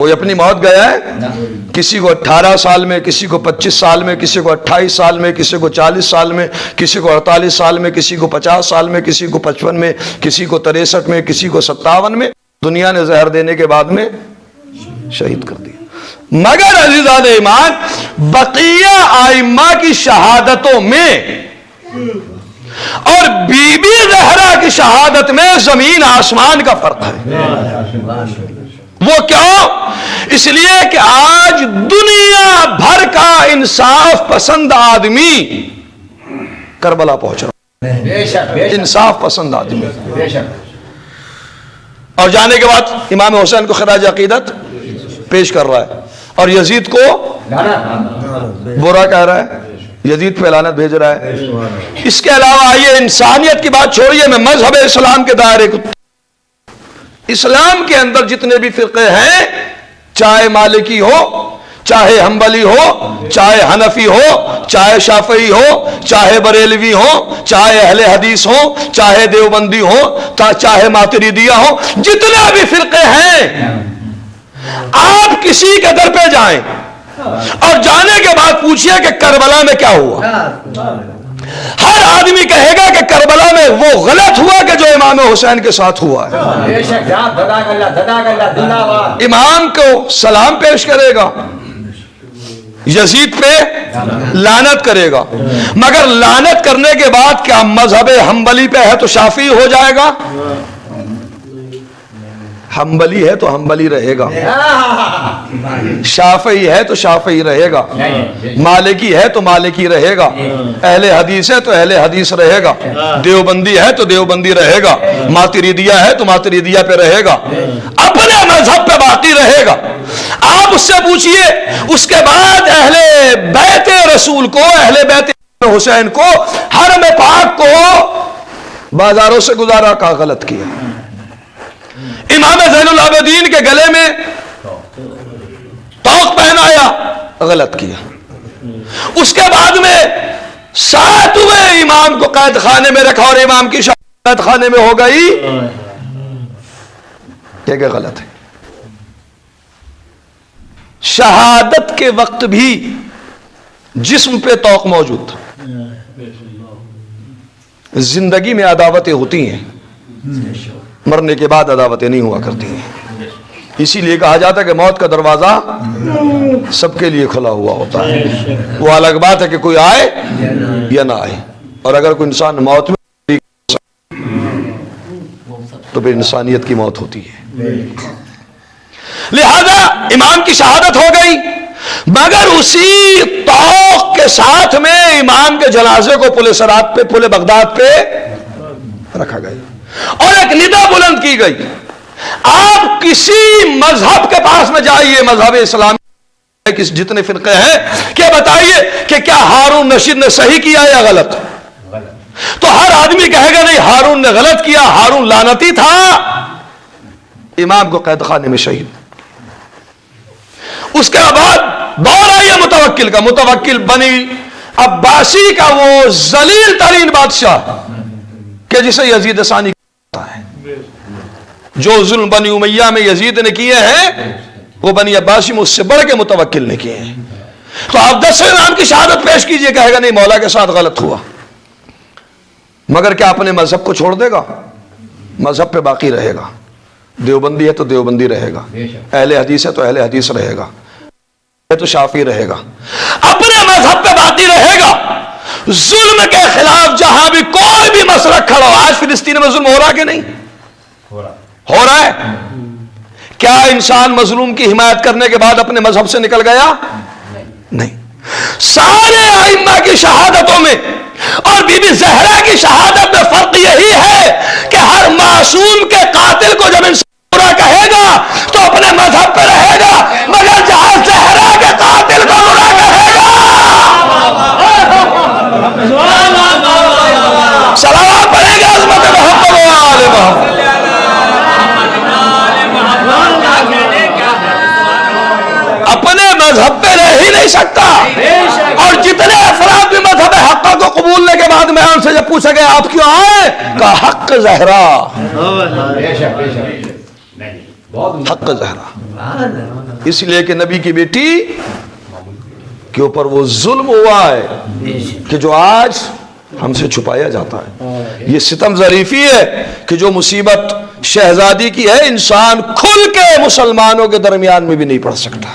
کوئی اپنی موت گیا ہے؟ کسی کو 18 سال میں، کسی کو 25 سال میں، کسی کو 28 سال میں، کسی کو 40 سال میں، کسی کو 48 سال میں، کسی کو 50 سال میں، کسی کو 55 میں، کسی کو 63 میں، کسی کو 57 میں دنیا نے زہر دینے کے بعد میں شہید کر دیا۔ مگر عزیزان ایمان، بقیہ ائمہ کی شہادتوں میں اور بی بی زہرا کی شہادت میں زمین آسمان کا فرق ہے۔ وہ کیوں؟ اس لیے کہ آج دنیا بھر کا انصاف پسند آدمی کربلا پہنچ رہا ہے، انصاف پسند آدمی، اور جانے کے بعد امام حسین کو خراج عقیدت پیش کر رہا ہے، اور یزید کو برا کہہ رہا ہے، یزید پہ لعنت بھیج رہا ہے۔ اس کے علاوہ آئیے انسانیت کی بات چھوڑیے، میں مذہب اسلام کے دائرے کو، اسلام کے اندر جتنے بھی فرقے ہیں، چاہے مالکی ہو، چاہے حنبلی ہو، چاہے حنفی ہو، چاہے شافعی ہو، چاہے بریلوی ہو، چاہے اہل حدیث ہو، چاہے دیوبندی ہو، چاہے ماتریدیہ ہو، جتنے بھی فرقے ہیں، آپ کسی کے در پہ جائیں اور جانے کے بعد پوچھئے کہ کربلا میں کیا ہوا، ہر آدمی کہے گا کہ کربلا میں وہ غلط ہوا کہ جو امام حسین کے ساتھ ہوا ہے۔ امام کو سلام پیش کرے گا، یزید پہ لعنت کرے گا، مگر لعنت کرنے کے بعد کیا مذہب حنبلی پہ ہے تو شافعی ہو جائے گا؟ حنبلی ہے تو حنبلی رہے گا، شافعی ہے تو شافعی رہے گا، مالکی ہے تو مالکی رہے گا، اہل حدیث ہے تو اہل حدیث رہے گا، دیوبندی ہے تو دیوبندی رہے گا، ماتریدیہ ہے تو ماتریدیہ پہ رہے گا، اپنے مذہب پہ باقی رہے گا۔ آپ اس سے پوچھئے اس کے بعد اہل بیت رسول کو، اہل بیت حسین کو، حرم پاک کو بازاروں سے گزارا، کا غلط کیا۔ امام زین العابدین کے گلے میں توق پہنایا، غلط کیا۔ اس کے بعد میں 7ویں امام کو قید خانے میں رکھا اور امام کی شہادت قید خانے میں ہو گئی، یہ غلط ہے۔ شہادت کے وقت بھی جسم پہ توق موجود تھا، زندگی میں عداوتیں ہوتی ہیں، مرنے کے بعد عداوتیں نہیں ہوا کرتی ہیں، اسی لیے کہا جاتا ہے کہ موت کا دروازہ سب کے لیے کھلا ہوا ہوتا ہے۔ وہ الگ بات ہے کہ کوئی آئے یا نہ آئے، اور اگر کوئی انسان موت میں تو پھر انسانیت کی موت ہوتی ہے۔ لہذا امام کی شہادت ہو گئی، مگر اسی توق کے ساتھ میں امام کے جنازے کو پل صراط پہ، پل بغداد پہ رکھا گیا اور ایک ندا بلند کی گئی۔ آپ کسی مذہب کے پاس میں جائیے، مذہب اسلامی جتنے فرقے ہیں، کہ بتائیے کہ کیا ہارون رشید نے صحیح کیا یا غلط؟ تو ہر آدمی کہے گا نہیں، ہارون نے غلط کیا، ہارون لعنتی تھا، امام کو قید خانے میں شہید۔ اس کے بعد دور آیا متوکل کا، متوکل بنی عباسی کا وہ ذلیل ترین بادشاہ کہ جسے یزید ثانی کہتا ہے، جو ظلم بنی امیہ میں یزید نے کیے ہیں وہ بنی عباسی میں اس سے بڑھ کے متوکل نے کیے ہیں۔ تو آپ 10ویں امام کی شہادت پیش کیجئے، کہے گا نہیں مولا کے ساتھ غلط ہوا، مگر کیا اپنے مذہب کو چھوڑ دے گا؟ مذہب پہ باقی رہے گا، دیوبندی ہے تو دیوبندی رہے گا، اہل حدیث ہے تو اہل حدیث رہے گا، ہے تو شافعی رہے گا، اپنے مذہب پہ باقی رہے گا۔ ظلم کے خلاف جہاں بھی کوئی بھی مسلک کھڑا ہو، آج فلسطین میں ظلم ہو رہا کہ نہیں ہو رہا ہے؟ کیا انسان مظلوم کی حمایت کرنے کے بعد اپنے مذہب سے نکل گیا؟ نہیں۔ سارے ائمہ کی شہادتوں میں اور بی بی زہرا کی شہادت میں فرق یہی ہے کہ ہر معصوم کے قاتل کو جب انسان برا کہے گا تو اپنے مذہب پہ رہے گا، مگر جہاں زہرا کے قاتل کو برا کہے گا، سلام پڑھے گا عظمت محمد و آل محمد۔ اپنے مذہب پہ رہ ہی نہیں سکتا، اور جتنے افراد بھی مذہب حقہ کو قبولنے کے بعد میں ان سے جب پوچھا گیا آپ کیوں آئے، کہا حق زہرا، حق زہرا، اس لیے کہ نبی کی بیٹی کے اوپر وہ ظلم ہوا ہے کہ جو آج ہم سے چھپایا جاتا ہے۔ یہ ستم ظریفی ہے کہ جو مصیبت شہزادی کی ہے انسان کھل کے مسلمانوں کے درمیان میں بھی نہیں پڑھ سکتا۔